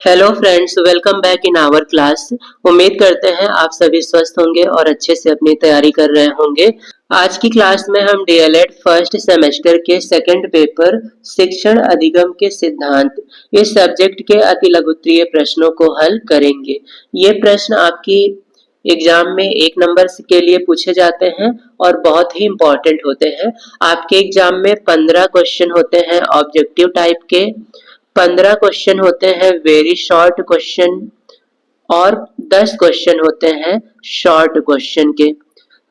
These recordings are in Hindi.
Hello friends, welcome back in our class. उम्मीद करते हैं आप सभी स्वस्थ होंगे और अच्छे से अपनी तैयारी कर रहे होंगे। आज की क्लास में हम डीएलएड फर्स्ट सेमेस्टर के सेकंड पेपर शिक्षण अधिगम के सिद्धांत इस सब्जेक्ट के अति लघुत्तरीय प्रश्नों को हल करेंगे। ये प्रश्न आपकी एग्जाम में 1 नंबर के लिए पूछे जाते हैं और बहुत ही इम्पोर्टेंट होते हैं। आपके एग्जाम में 15 क्वेश्चन होते हैं ऑब्जेक्टिव टाइप के, 15 क्वेश्चन होते हैं वेरी शॉर्ट क्वेश्चन और 10 क्वेश्चन होते हैं शॉर्ट क्वेश्चन के।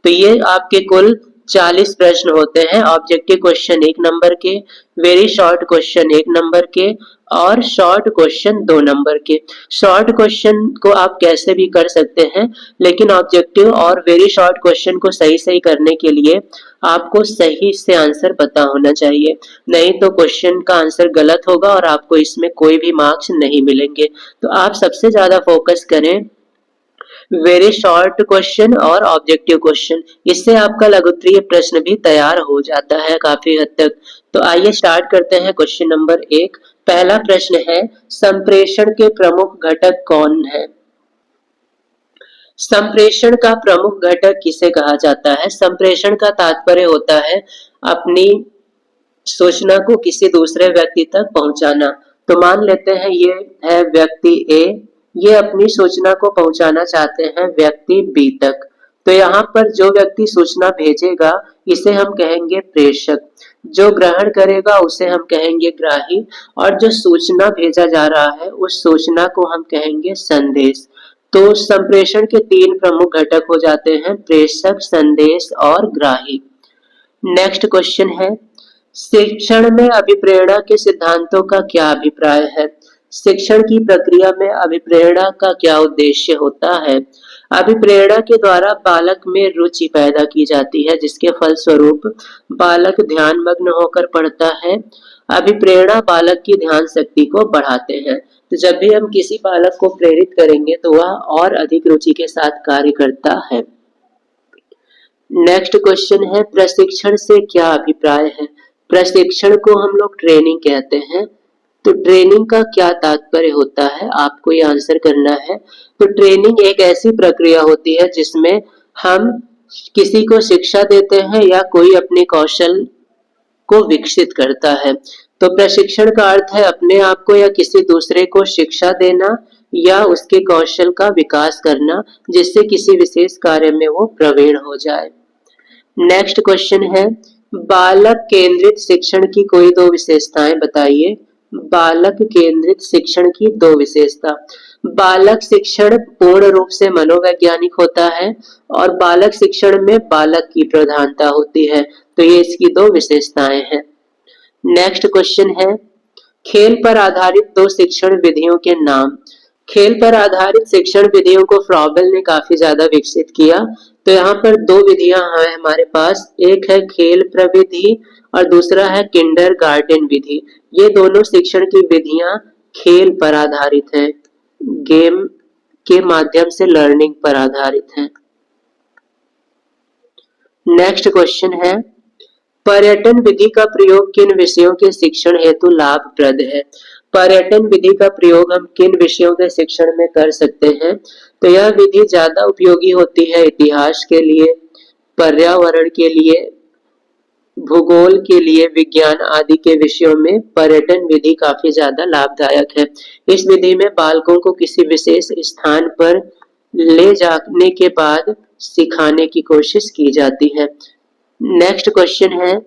तो ये आपके कुल 40 प्रश्न होते हैं। ऑब्जेक्टिव क्वेश्चन 1 नंबर के, वेरी शॉर्ट क्वेश्चन 1 नंबर के और शॉर्ट क्वेश्चन 2 नंबर के। शॉर्ट क्वेश्चन को आप कैसे भी कर सकते हैं, लेकिन ऑब्जेक्टिव और वेरी शॉर्ट क्वेश्चन को सही सही करने के लिए आपको सही से आंसर पता होना चाहिए, नहीं तो क्वेश्चन का आंसर गलत होगा और आपको इसमें कोई भी मार्क्स नहीं मिलेंगे। तो आप सबसे ज्यादा फोकस करें वेरी शॉर्ट क्वेश्चन और ऑब्जेक्टिव क्वेश्चन, इससे आपका लघुत्तरीय प्रश्न भी तैयार हो जाता है काफी हद तक। तो आइए स्टार्ट करते हैं क्वेश्चन नंबर 1। पहला प्रश्न है, संप्रेषण के प्रमुख घटक कौन है? संप्रेषण का प्रमुख घटक किसे कहा जाता है? संप्रेषण का तात्पर्य होता है अपनी सूचना को किसी दूसरे व्यक्ति तक पहुंचाना। तो मान लेते हैं ये है व्यक्ति ए, ये अपनी सूचना को पहुंचाना चाहते हैं व्यक्ति बी तक। तो यहाँ पर जो व्यक्ति सूचना भेजेगा इसे हम कहेंगे प्रेषक, जो ग्रहण करेगा उसे हम कहेंगे ग्राही, और जो सूचना भेजा जा रहा है उस सूचना को हम कहेंगे संदेश। तो संप्रेषण के 3 प्रमुख घटक हो जाते हैं, प्रेषक, संदेश और ग्राही। नेक्स्ट क्वेश्चन है, शिक्षण में अभिप्रेरणा के सिद्धांतों का क्या अभिप्राय है? शिक्षण की प्रक्रिया में अभिप्रेरणा का क्या उद्देश्य होता है? अभिप्रेरणा के द्वारा बालक में रुचि पैदा की जाती है, जिसके फलस्वरूप बालक ध्यानमग्न होकर पढ़ता है। अभिप्रेरणा बालक की ध्यान शक्ति को बढ़ाते हैं। तो जब भी हम किसी बालक को प्रेरित करेंगे तो वह और अधिक रुचि के साथ कार्य करता है। नेक्स्ट क्वेश्चन है, प्रशिक्षण से क्या अभिप्राय है? प्रशिक्षण को हम लोग ट्रेनिंग कहते हैं। तो ट्रेनिंग का क्या तात्पर्य होता है, आपको ये आंसर करना है। तो ट्रेनिंग एक ऐसी प्रक्रिया होती है जिसमें हम किसी को शिक्षा देते हैं या कोई अपने कौशल को विकसित करता है। तो प्रशिक्षण का अर्थ है अपने आप को या किसी दूसरे को शिक्षा देना या उसके कौशल का विकास करना, जिससे किसी विशेष कार्य में वो प्रवीण हो जाए। नेक्स्ट क्वेश्चन है, बालक केंद्रित शिक्षण की कोई 2 विशेषताएं बताइए। बालक केंद्रित शिक्षण की 2 विशेषता। बालक शिक्षण पूर्ण रूप से मनोवैज्ञानिक होता है और बालक शिक्षण में बालक की प्रधानता होती है। तो ये इसकी 2 विशेषताएं हैं। नेक्स्ट क्वेश्चन है, खेल पर आधारित 2 शिक्षण विधियों के नाम। खेल पर आधारित शिक्षण विधियों को फ्रॉबेल ने काफी ज्यादा विकसित किया। तो यहाँ पर 2 विधियां हैं हमारे पास, एक है खेल प्रविधि और दूसरा है किंडरगार्टन विधि। ये दोनों शिक्षण की विधियां खेल पर आधारित है, गेम के माध्यम से लर्निंग पर आधारित है। नेक्स्ट क्वेश्चन है, पर्यटन विधि का प्रयोग किन विषयों के शिक्षण हेतु लाभप्रद है? पर्यटन विधि का प्रयोग हम किन विषयों के शिक्षण में कर सकते हैं? तो यह विधि ज्यादा उपयोगी होती है इतिहास के लिए, पर्यावरण के लिए, भूगोल के लिए, विज्ञान आदि के विषयों में पर्यटन विधि काफी ज्यादा लाभदायक है। इस विधि में बालकों को किसी विशेष स्थान पर ले जाने के बाद सिखाने की कोशिश की जाती है। नेक्स्ट क्वेश्चन है,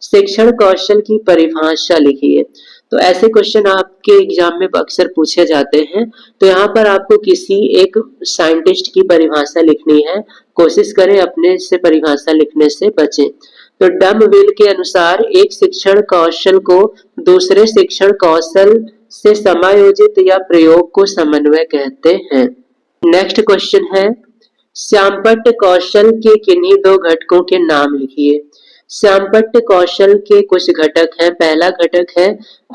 शिक्षण कौशल की परिभाषा लिखिए। तो ऐसे क्वेश्चन आपके एग्जाम में अक्सर पूछे जाते हैं। तो यहाँ पर आपको किसी एक साइंटिस्ट की परिभाषा लिखनी है। कोशिश करें अपने से परिभाषा लिखने से बचें। तो डमविल के अनुसार एक शिक्षण कौशल को दूसरे शिक्षण कौशल से समायोजित या प्रयोग को समन्वय कहते हैं। नेक्स्ट क्वेश्चन है, श्यामपट्ट कौशल के किन्हीं 2 घटकों के नाम लिखिए। श्यामपट्ट कौशल के कुछ घटक हैं। पहला घटक है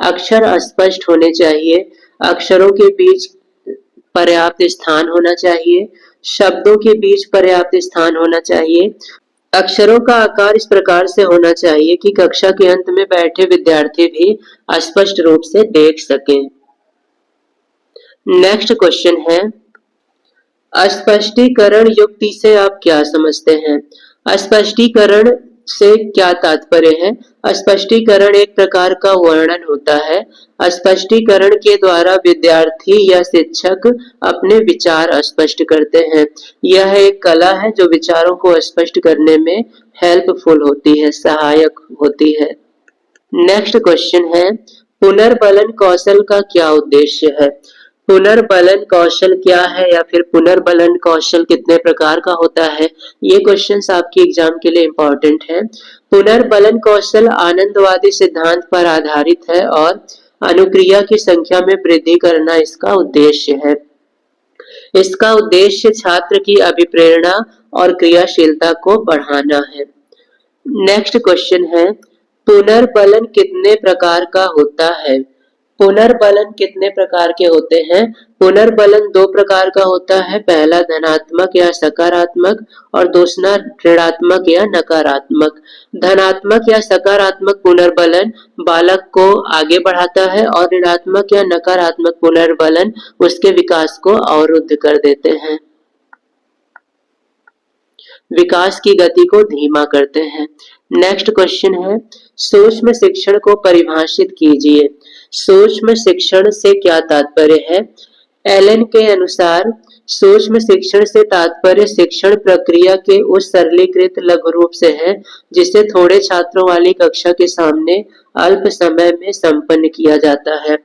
अक्षर स्पष्ट होने चाहिए, अक्षरों के बीच पर्याप्त स्थान होना चाहिए, शब्दों के बीच पर्याप्त स्थान होना चाहिए, अक्षरों का आकार इस प्रकार से होना चाहिए कि कक्षा के अंत में बैठे विद्यार्थी भी स्पष्ट रूप से देख सकें। नेक्स्ट क्वेश्चन है, अस्पष्टीकरण युक्ति से आप क्या समझते हैं? अस्पष्टीकरण से क्या तात्पर्य है? स्पष्टीकरण एक प्रकार का वर्णन होता है। स्पष्टीकरण के द्वारा विद्यार्थी या शिक्षक अपने विचार स्पष्ट करते हैं। यह एक कला है जो विचारों को स्पष्ट करने में हेल्पफुल होती है, सहायक होती है। नेक्स्ट क्वेश्चन है, पुनर्बलन कौशल का क्या उद्देश्य है? पुनर्बलन कौशल क्या है या फिर पुनर्बलन कौशल कितने प्रकार का होता है? ये क्वेश्चंस आपके एग्जाम के लिए इंपॉर्टेंट है। पुनर्बलन कौशल आनंदवादी सिद्धांत पर आधारित है और अनुक्रिया की संख्या में वृद्धि करना इसका उद्देश्य है। इसका उद्देश्य छात्र की अभिप्रेरणा और क्रियाशीलता को बढ़ाना है। नेक्स्ट क्वेश्चन है, पुनर्बलन कितने प्रकार का होता है? पुनर्बलन कितने प्रकार के होते हैं? पुनर्बलन दो प्रकार का होता है, पहला धनात्मक या सकारात्मक और दूसरा ऋणात्मक या नकारात्मक। धनात्मक या सकारात्मक पुनर्बलन बालक को आगे बढ़ाता है और ऋणात्मक या नकारात्मक पुनर्बलन उसके विकास को अवरुद्ध कर देते हैं, विकास की गति को धीमा करते हैं। नेक्स्ट क्वेश्चन है, सूक्ष्म शिक्षण को परिभाषित कीजिए। सूक्ष्म शिक्षण से क्या तात्पर्य है? एलन के अनुसार सूक्ष्म शिक्षण से तात्पर्य शिक्षण प्रक्रिया के उस सरलीकृत लघु रूप से है जिसे थोड़े छात्रों वाली कक्षा के सामने अल्प समय में संपन्न किया जाता है।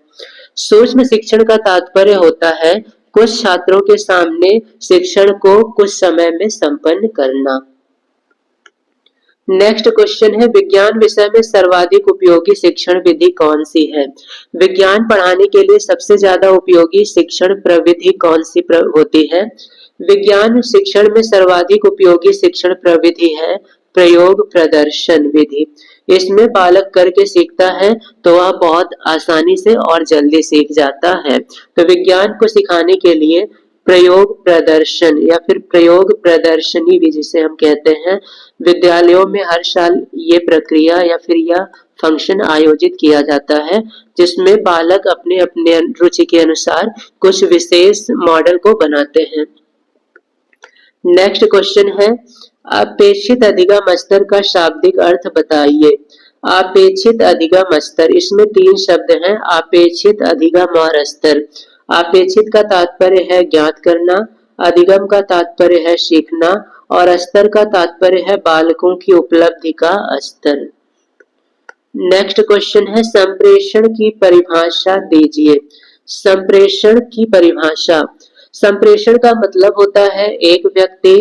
सूक्ष्म शिक्षण का तात्पर्य होता है कुछ छात्रों के सामने शिक्षण को कुछ समय में संपन्न करना। नेक्स्ट क्वेश्चन है, विज्ञान विषय में सर्वाधिक उपयोगी शिक्षण विधि कौन सी है? विज्ञान पढ़ाने के लिए सबसे ज्यादा उपयोगी शिक्षण प्रविधि कौन सी होती है? विज्ञान शिक्षण में सर्वाधिक उपयोगी शिक्षण प्रविधि है प्रयोग प्रदर्शन विधि। इसमें बालक करके सीखता है तो वह बहुत आसानी से और जल्दी सीख जाता है। तो विज्ञान को सिखाने के लिए प्रयोग प्रदर्शन या फिर प्रयोग प्रदर्शनी भी जिसे हम कहते हैं, विद्यालयों में हर साल ये प्रक्रिया या फिर यह फंक्शन आयोजित किया जाता है जिसमें बालक अपने अपने रुचि के अनुसार कुछ विशेष मॉडल को बनाते हैं। नेक्स्ट क्वेश्चन है, अपेक्षित अधिगम स्तर का शाब्दिक अर्थ बताइए। अपेक्षित अधिगम स्तर, इसमें तीन शब्द हैं, अपेक्षित, अधिगम और स्तर। अपेक्षित का तात्पर्य है ज्ञात करना, अधिगम का तात्पर्य है सीखना और स्तर का तात्पर्य है बालकों की उपलब्धि का स्तर। नेक्स्ट क्वेश्चन है, संप्रेषण की परिभाषा दीजिए। संप्रेषण की परिभाषा, संप्रेषण का मतलब होता है एक व्यक्ति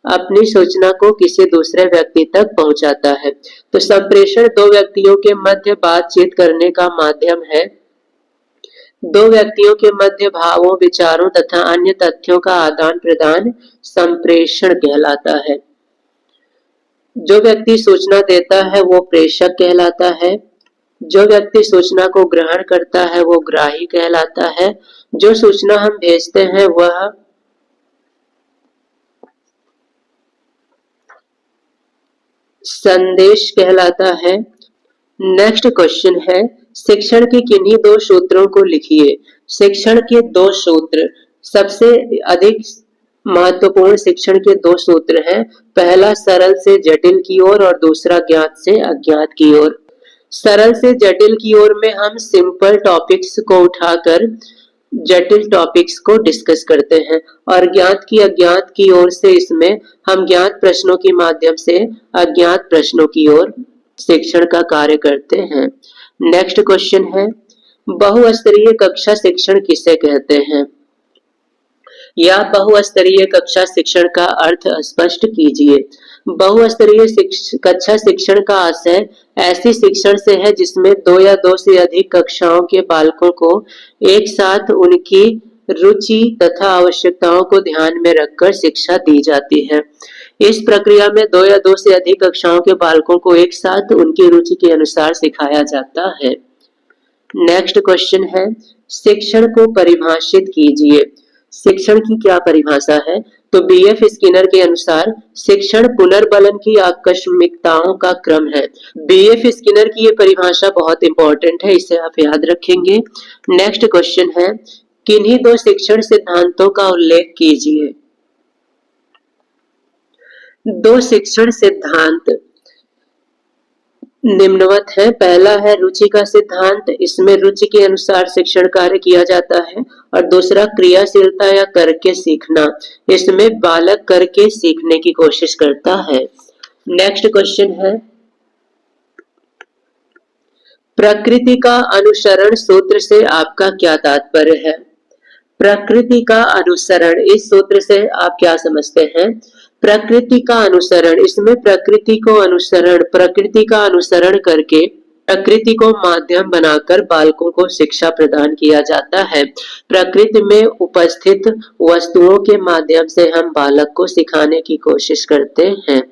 अपनी सूचना को किसी दूसरे व्यक्ति तक पहुंचाता है। तो संप्रेषण दो व्यक्तियों के मध्य बातचीत करने का माध्यम है। दो व्यक्तियों के मध्य भावों, विचारों तथा अन्य तथ्यों का आदान प्रदान संप्रेषण कहलाता है। जो व्यक्ति सूचना देता है वो प्रेषक कहलाता है। जो व्यक्ति सूचना को ग्रहण करता है वो ग्राही कहलाता है। जो सूचना हम भेजते हैं वह संदेश कहलाता है। नेक्स्ट क्वेश्चन है, शिक्षण के किन्हीं दो सूत्रों को लिखिए। शिक्षण के दो सूत्र, सबसे अधिक महत्वपूर्ण शिक्षण के दो सूत्र हैं, पहला सरल से जटिल की ओर और दूसरा ज्ञात से अज्ञात की ओर। सरल से जटिल की ओर में हम सिंपल टॉपिक्स को उठाकर जटिल टॉपिक्स को डिस्कस करते हैं और ज्ञात की अज्ञात की ओर से इसमें हम ज्ञात प्रश्नों के माध्यम से अज्ञात प्रश्नों की ओर शिक्षण का कार्य करते हैं। नेक्स्ट क्वेश्चन है, बहुस्तरीय कक्षा शिक्षण किसे कहते हैं? या बहुस्तरीय कक्षा शिक्षण का अर्थ स्पष्ट कीजिए। बहुस्तरीय कक्षा शिक्षण का आशय ऐसी शिक्षण से है जिसमें दो या दो से अधिक कक्षाओं के बालकों को एक साथ उनकी रुचि तथा आवश्यकताओं को ध्यान में रखकर शिक्षा दी जाती है। इस प्रक्रिया में दो या दो से अधिक कक्षाओं के बालकों को एक साथ उनकी रुचि के अनुसार सिखाया जाता है। नेक्स्ट क्वेश्चन है, शिक्षण को परिभाषित कीजिए। शिक्षण की क्या परिभाषा है? तो बीएफ स्किनर के अनुसार शिक्षण पुनर्बलन की आकस्मिकताओं का क्रम है। बीएफ स्किनर की ये परिभाषा बहुत इंपॉर्टेंट है, इसे आप याद रखेंगे। नेक्स्ट क्वेश्चन है, किन्हीं दो शिक्षण सिद्धांतों का उल्लेख कीजिए। दो शिक्षण सिद्धांत निम्नवत है। पहला है रुचि का सिद्धांत, इसमें रुचि के अनुसार शिक्षण कार्य किया जाता है। और दूसरा क्रियाशीलता या करके सीखना, इसमें बालक करके सीखने की कोशिश करता है। नेक्स्ट क्वेश्चन है, प्रकृति का अनुसरण सूत्र से आपका क्या तात्पर्य है? प्रकृति का अनुसरण, इस सूत्र से आप क्या समझते हैं? प्रकृति का अनुसरण, इसमें प्रकृति का अनुसरण करके प्रकृति को माध्यम बनाकर बालकों को शिक्षा प्रदान किया जाता है। प्रकृति में उपस्थित वस्तुओं के माध्यम से हम बालक को सिखाने की कोशिश करते हैं।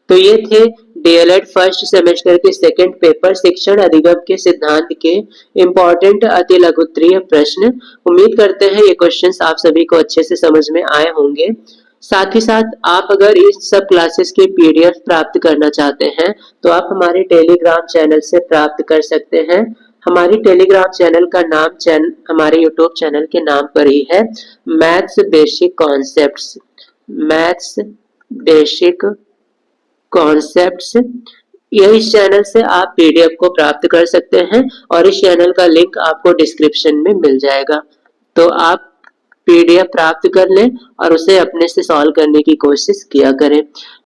तो ये थे डीएलएड फर्स्ट सेमेस्टर के सेकंड पेपर शिक्षण अधिगम के सिद्धांत के इम्पोर्टेंट अति लघुत्तरीय प्रश्न। उम्मीद करते हैं ये क्वेश्चंस आप सभी को अच्छे से समझ में आए होंगे। साथ ही साथ आप अगर इस सब क्लासेस के पीडीएफ प्राप्त करना चाहते हैं तो आप हमारे टेलीग्राम चैनल से प्राप्त कर सकते हैं। हमारी टेलीग्राम चैनल का नाम हमारे यूट्यूब चैनल के नाम पर ही है, maths basic concepts. Maths basic concepts, यही चैनल से आप पीडीएफ को प्राप्त कर सकते हैं और इस चैनल का लिंक आपको डिस्क्रिप्शन में मिल जाएगा। तो आप पीडीएफ प्राप्त कर लें और उसे अपने से सॉल्व करने की कोशिश किया करें।